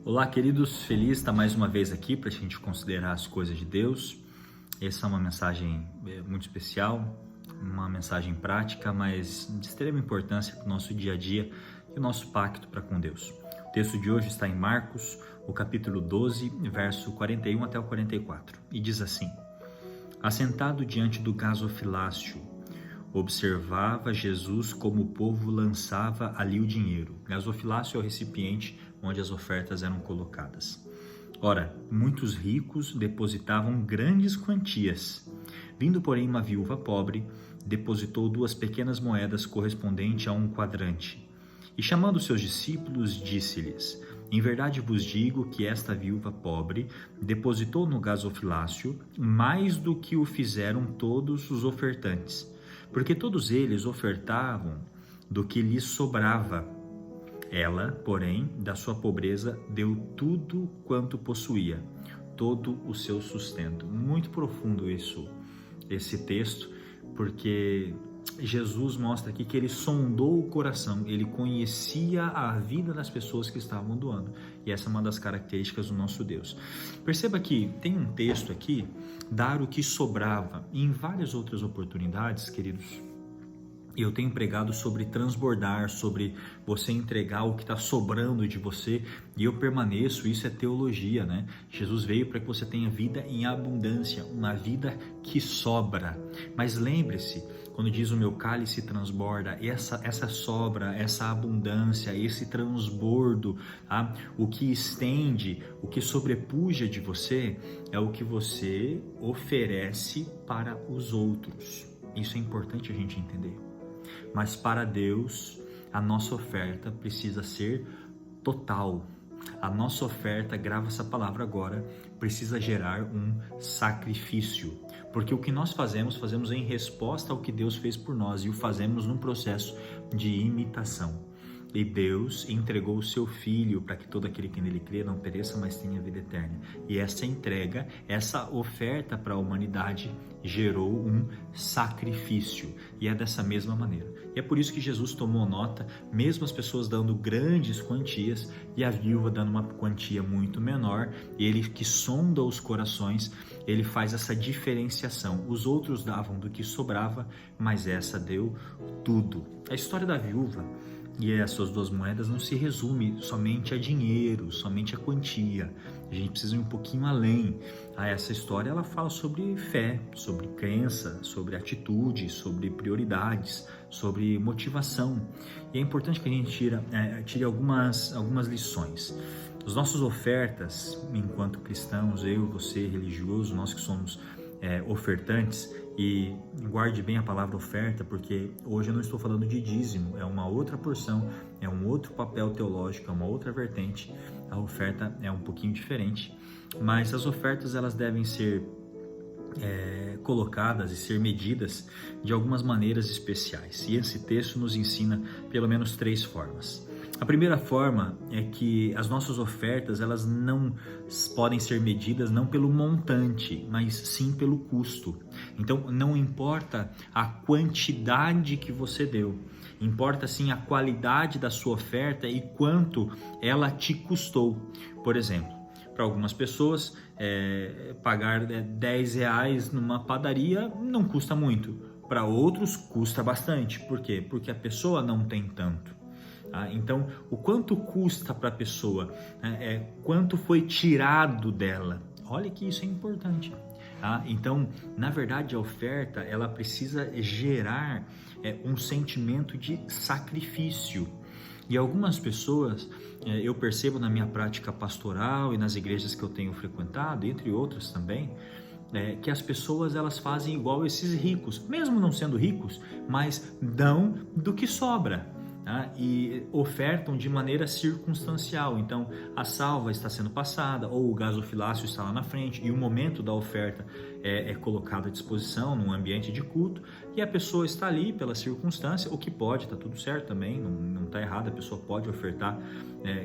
Olá, queridos, feliz estar mais uma vez aqui para a gente considerar as coisas de Deus. Essa é uma mensagem muito especial, uma mensagem prática, mas de extrema importância para o nosso dia a dia e o nosso pacto para com Deus. O texto de hoje está em Marcos, o capítulo 12, verso 41 até o 44, e diz assim: Assentado diante do gasofilácio, observava Jesus como o povo lançava ali o dinheiro. Gasofilácio é o recipiente onde as ofertas eram colocadas. Ora, muitos ricos depositavam grandes quantias. Vindo, porém, uma viúva pobre, depositou 2 pequenas moedas correspondentes a 1 quadrante. E chamando seus discípulos, disse-lhes: Em verdade vos digo que esta viúva pobre depositou no gasofilácio mais do que o fizeram todos os ofertantes, porque todos eles ofertavam do que lhes sobrava. Ela, porém, da sua pobreza, deu tudo quanto possuía, todo o seu sustento. Muito profundo esse texto, porque Jesus mostra aqui que ele sondou o coração, ele conhecia a vida das pessoas que estavam doando. E essa é uma das características do nosso Deus. Perceba que tem um texto aqui, dar o que sobrava. E em várias outras oportunidades, queridos, eu tenho pregado sobre transbordar, sobre você entregar o que está sobrando de você, e eu permaneço, isso é teologia, né? Jesus veio para que você tenha vida em abundância, uma vida que sobra. Mas lembre-se, quando diz o meu cálice transborda, essa sobra, essa abundância, esse transbordo, tá? O que estende, o que sobrepuja de você, é o que você oferece para os outros. Isso é importante a gente entender. Mas para Deus, a nossa oferta precisa ser total. A nossa oferta, grava essa palavra agora, precisa gerar um sacrifício. Porque o que nós fazemos em resposta ao que Deus fez por nós, e o fazemos num processo de imitação. E Deus entregou o seu Filho para que todo aquele que nele crê não pereça, mas tenha vida eterna. E essa entrega, essa oferta para a humanidade gerou um sacrifício. E é dessa mesma maneira. E é por isso que Jesus tomou nota, mesmo as pessoas dando grandes quantias e a viúva dando uma quantia muito menor, ele que sonda os corações, ele faz essa diferenciação. Os outros davam do que sobrava, mas essa deu tudo. A história da viúva e as suas 2 moedas não se resume somente a dinheiro, somente a quantia. A gente precisa ir um pouquinho além. Essa história ela fala sobre fé, sobre crença, sobre atitude, sobre prioridades, sobre motivação. E é importante que a gente tire algumas lições. As nossas ofertas, enquanto cristãos, eu, você, religioso, nós que somos ofertantes, e guarde bem a palavra oferta, porque hoje eu não estou falando de dízimo, é uma outra porção, é um outro papel teológico, é uma outra vertente. A oferta é um pouquinho diferente, mas as ofertas elas devem ser colocadas e ser medidas de algumas maneiras especiais, e esse texto nos ensina pelo menos 3 formas. A primeira forma é que as nossas ofertas elas não podem ser medidas não pelo montante, mas sim pelo custo. Então não importa a quantidade que você deu, importa sim a qualidade da sua oferta e quanto ela te custou. Por exemplo, para algumas pessoas, pagar R$10 numa padaria não custa muito. Para outros, custa bastante. Por quê? Porque a pessoa não tem tanto. Então, o quanto custa para a pessoa, quanto foi tirado dela. Olha que isso é importante. Então, na verdade, a oferta ela precisa gerar um sentimento de sacrifício. E algumas pessoas, eu percebo na minha prática pastoral e nas igrejas que eu tenho frequentado, entre outras também, que as pessoas elas fazem igual esses ricos, mesmo não sendo ricos, mas dão do que sobra. E ofertam de maneira circunstancial. Então a salva está sendo passada ou o gasofilácio está lá na frente e o momento da oferta é colocado à disposição num ambiente de culto e a pessoa está ali pela circunstância, o que pode, está tudo certo também, não está errado, a pessoa pode ofertar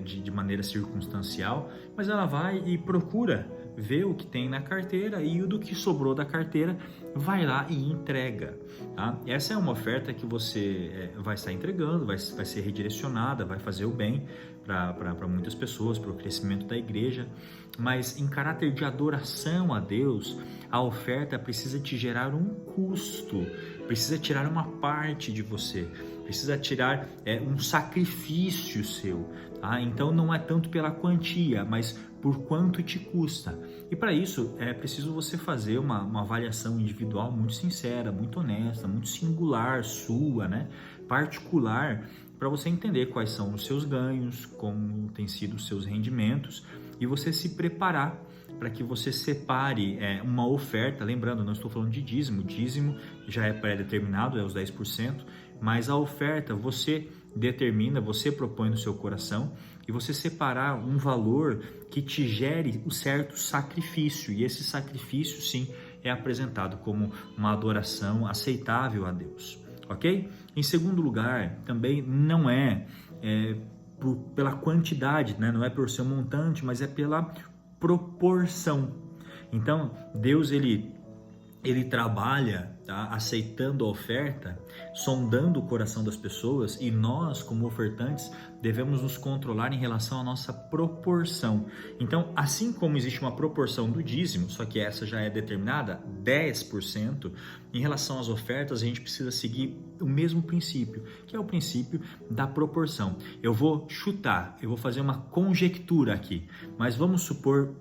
de maneira circunstancial, mas ela vai e procura ver o que tem na carteira e o do que sobrou da carteira vai lá e entrega. Essa é uma oferta que você vai estar entregando, vai ser redirecionada, vai fazer o bem, para muitas pessoas, para o crescimento da igreja, mas em caráter de adoração a Deus, a oferta precisa te gerar um custo, precisa tirar uma parte de você, precisa tirar um sacrifício seu, tá? Então não é tanto pela quantia, mas por quanto te custa. E para isso é preciso você fazer uma avaliação individual muito sincera, muito honesta, muito singular, sua, né? Particular, para você entender quais são os seus ganhos, como têm sido os seus rendimentos, e você se preparar para que você separe uma oferta. Lembrando, não estou falando de dízimo, dízimo já é pré-determinado, é os 10%, mas a oferta você determina, você propõe no seu coração, e você separar um valor que te gere um certo sacrifício, e esse sacrifício sim é apresentado como uma adoração aceitável a Deus, ok? Em segundo lugar, também não é pela quantidade, né? Não é por seu montante, mas é pela proporção. Então, Deus ele trabalha, tá, aceitando a oferta, sondando o coração das pessoas, e nós, como ofertantes, devemos nos controlar em relação à nossa proporção. Então, assim como existe uma proporção do dízimo, só que essa já é determinada, 10%, em relação às ofertas, a gente precisa seguir o mesmo princípio, que é o princípio da proporção. Eu vou chutar, eu vou fazer uma conjectura aqui, mas vamos supor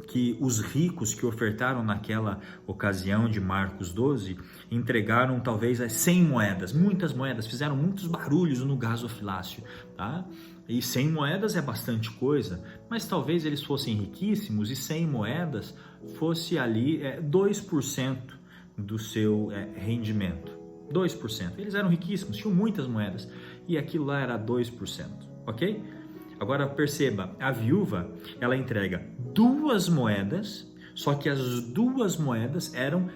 que os ricos que ofertaram naquela ocasião de Marcos 12 entregaram talvez 100 moedas, muitas moedas, fizeram muitos barulhos no gasofilácio, tá? E 100 moedas é bastante coisa, mas talvez eles fossem riquíssimos e 100 moedas fosse ali 2% do seu rendimento, 2%. Eles eram riquíssimos, tinham muitas moedas e aquilo lá era 2%, ok? Agora perceba, a viúva, ela entrega 2 moedas, só que as 2 moedas eram,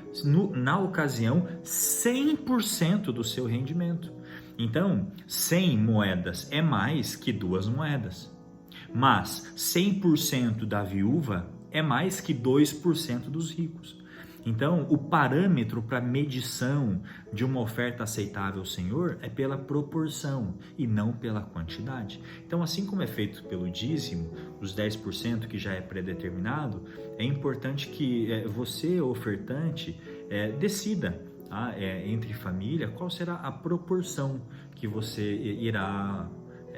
na ocasião, 100% do seu rendimento. Então, 100 moedas é mais que 2 moedas, mas 100% da viúva é mais que 2% dos ricos. Então, o parâmetro para medição de uma oferta aceitável ao Senhor é pela proporção e não pela quantidade. Então, assim como é feito pelo dízimo, os 10% que já é pré-determinado, é importante que você, ofertante, decida entre família qual será a proporção que você irá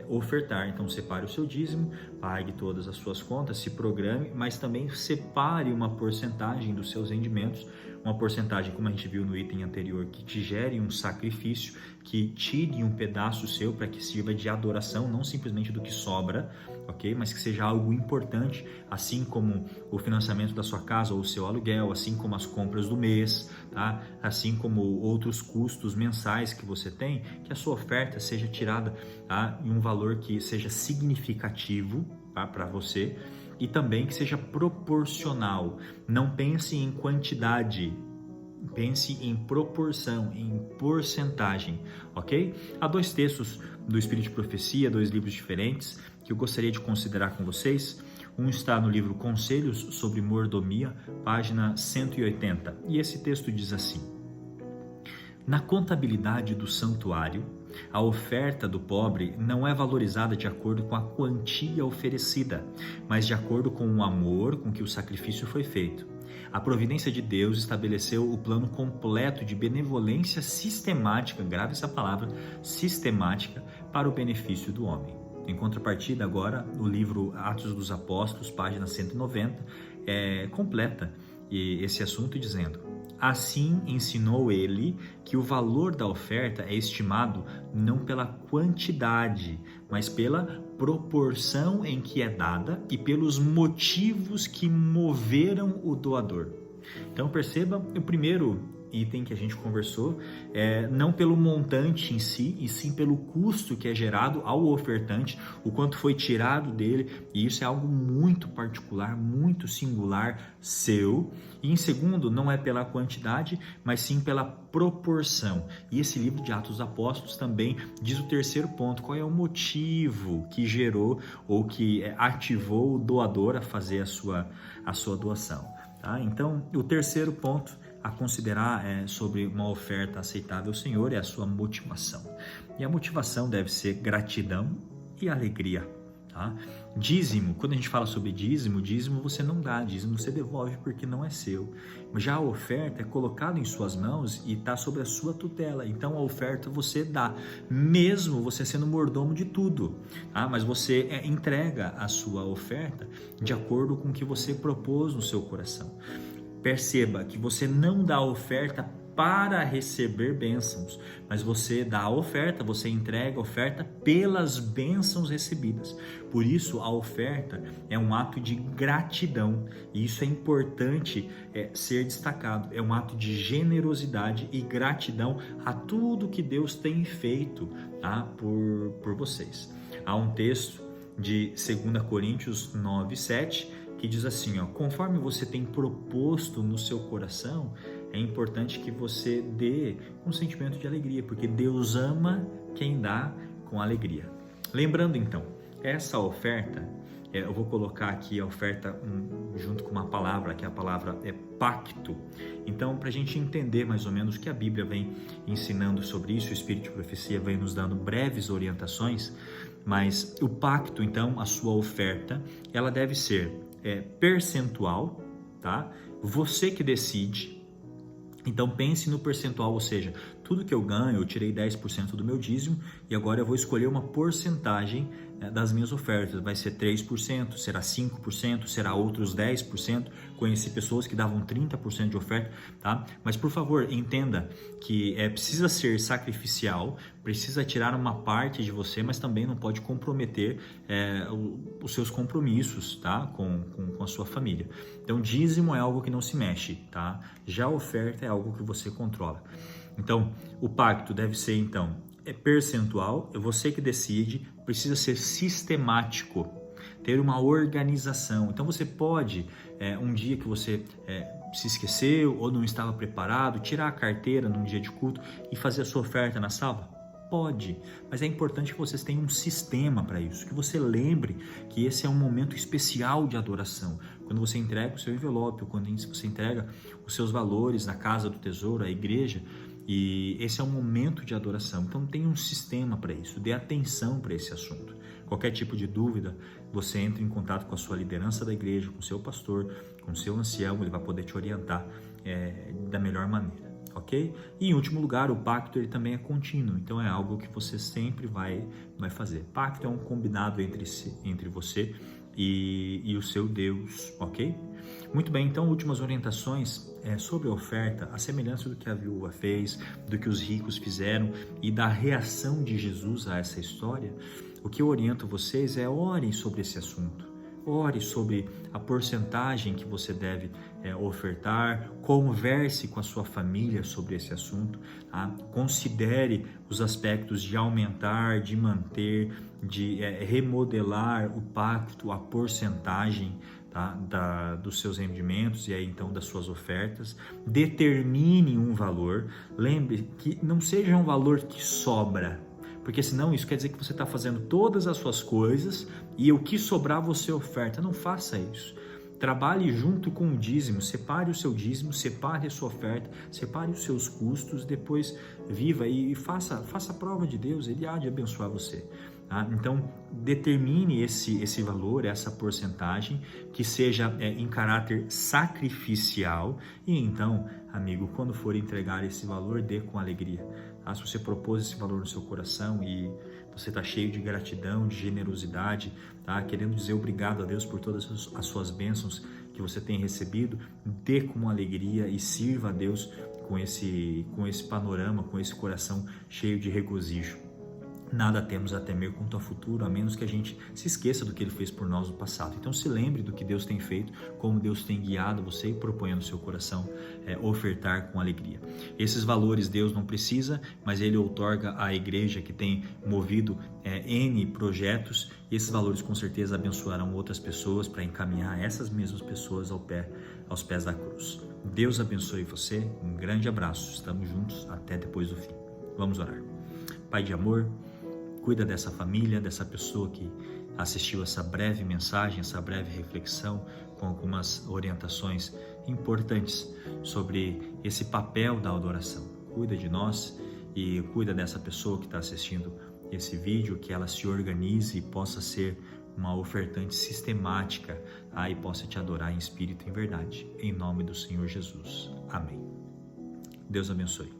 ofertar. Então separe o seu dízimo, pague todas as suas contas, se programe, mas também separe uma porcentagem dos seus rendimentos, uma porcentagem, como a gente viu no item anterior, que te gere um sacrifício, que tire um pedaço seu para que sirva de adoração, não simplesmente do que sobra, ok? Mas que seja algo importante, assim como o financiamento da sua casa ou o seu aluguel, assim como as compras do mês, tá? Assim como outros custos mensais que você tem, que a sua oferta seja tirada, tá? Em um valor que seja significativo, tá? Para você, e também que seja proporcional. Não pense em quantidade, pense em proporção, em porcentagem, ok? Há 2 textos do Espírito de Profecia, 2 livros diferentes, que eu gostaria de considerar com vocês. Um está no livro Conselhos sobre Mordomia, página 180, e esse texto diz assim: na contabilidade do santuário, a oferta do pobre não é valorizada de acordo com a quantia oferecida, mas de acordo com o amor com que o sacrifício foi feito. A providência de Deus estabeleceu o plano completo de benevolência sistemática, grave essa palavra, sistemática, para o benefício do homem. Em contrapartida, agora, o livro Atos dos Apóstolos, página 190, completa esse assunto dizendo: assim ensinou ele que o valor da oferta é estimado não pela quantidade, mas pela proporção em que é dada e pelos motivos que moveram o doador. Então perceba, o primeiro item que a gente conversou não pelo montante em si, e sim pelo custo que é gerado ao ofertante, o quanto foi tirado dele, e isso é algo muito particular, muito singular seu. E em segundo, não é pela quantidade, mas sim pela proporção. E esse livro de Atos dos Apóstolos também diz o terceiro ponto: qual é o motivo que gerou ou que ativou o doador a fazer a sua doação, tá? Então, o terceiro ponto a considerar sobre uma oferta aceitável ao Senhor é a sua motivação. E a motivação deve ser gratidão e alegria. Tá? Dízimo, quando a gente fala sobre dízimo você não dá, dízimo você devolve porque não é seu. Já a oferta é colocada em suas mãos e está sob a sua tutela. Então a oferta você dá, mesmo você sendo mordomo de tudo. Tá? Mas você entrega a sua oferta de acordo com o que você propôs no seu coração. Perceba que você não dá oferta para receber bênçãos, mas você dá a oferta, você entrega a oferta pelas bênçãos recebidas. Por isso a oferta é um ato de gratidão, e isso é importante ser destacado. É um ato de generosidade e gratidão a tudo que Deus tem feito, tá? por vocês. Há um texto de 2 Coríntios 9:7 que diz assim, conforme você tem proposto no seu coração, é importante que você dê um sentimento de alegria, porque Deus ama quem dá com alegria. Lembrando então, essa oferta, eu vou colocar aqui a oferta junto com uma palavra, que a palavra é pacto. Então, para a gente entender mais ou menos o que a Bíblia vem ensinando sobre isso, o Espírito de Profecia vem nos dando breves orientações, mas o pacto, então, a sua oferta, ela deve ser percentual, tá? Você que decide. Então pense no percentual, ou seja, tudo que eu ganho, eu tirei 10% do meu dízimo e agora eu vou escolher uma porcentagem das minhas ofertas. Vai ser 3%, será 5%, será outros 10%. Conheci pessoas que davam 30% de oferta, tá? Mas por favor, entenda que precisa ser sacrificial, precisa tirar uma parte de você, mas também não pode comprometer os seus compromissos, tá? Com a sua família. Então, dízimo é algo que não se mexe, tá? Já a oferta é algo que você controla. Então, o pacto deve ser, então, percentual, é você que decide, precisa ser sistemático, ter uma organização. Então, você pode, um dia que você se esqueceu ou não estava preparado, tirar a carteira num dia de culto e fazer a sua oferta na sala? Pode, mas é importante que vocês tenham um sistema para isso, que você lembre que esse é um momento especial de adoração. Quando você entrega o seu envelope, quando você entrega os seus valores na casa do tesouro, à igreja, e esse é um momento de adoração. Então tenha um sistema para isso, dê atenção para esse assunto. Qualquer tipo de dúvida, você entra em contato com a sua liderança da igreja, com o seu pastor, com o seu ancião, ele vai poder te orientar da melhor maneira. Ok? E em último lugar, o pacto ele também é contínuo, então é algo que você sempre vai fazer. Pacto é um combinado entre você e o seu Deus, ok? Muito bem, então últimas orientações sobre a oferta, a semelhança do que a viúva fez, do que os ricos fizeram e da reação de Jesus a essa história. O que eu oriento vocês orem sobre esse assunto. Ore sobre a porcentagem que você deve ofertar, converse com a sua família sobre esse assunto, tá? Considere os aspectos de aumentar, de manter, de remodelar o pacto, a porcentagem, tá? Dos seus rendimentos e aí então das suas ofertas. Determine um valor, lembre que não seja um valor que sobra, porque senão isso quer dizer que você está fazendo todas as suas coisas e o que sobrar você oferta. Não faça isso. Trabalhe junto com o dízimo, separe o seu dízimo, separe a sua oferta, separe os seus custos, depois viva e faça a prova de Deus, Ele há de abençoar você. Tá? Então, determine esse valor, essa porcentagem, que seja em caráter sacrificial e então, amigo, quando for entregar esse valor, dê com alegria. Tá? Se você propôs esse valor no seu coração e você está cheio de gratidão, de generosidade, tá? Querendo dizer obrigado a Deus por todas as suas bênçãos que você tem recebido, dê com alegria e sirva a Deus com esse panorama, com esse coração cheio de regozijo. Nada temos a temer quanto ao futuro, a menos que a gente se esqueça do que Ele fez por nós no passado. Então se lembre do que Deus tem feito, como Deus tem guiado você e proponha no seu coração ofertar com alegria. Esses valores Deus não precisa, mas Ele outorga à igreja que tem movido N projetos, e esses valores com certeza abençoarão outras pessoas para encaminhar essas mesmas pessoas aos pés da cruz. Deus abençoe você, um grande abraço, estamos juntos até depois do fim. Vamos orar. Pai de amor, cuida dessa família, dessa pessoa que assistiu essa breve mensagem, essa breve reflexão com algumas orientações importantes sobre esse papel da adoração. Cuida de nós e cuida dessa pessoa que está assistindo esse vídeo, que ela se organize e possa ser uma ofertante sistemática, e possa te adorar em espírito e em verdade. Em nome do Senhor Jesus. Amém. Deus abençoe.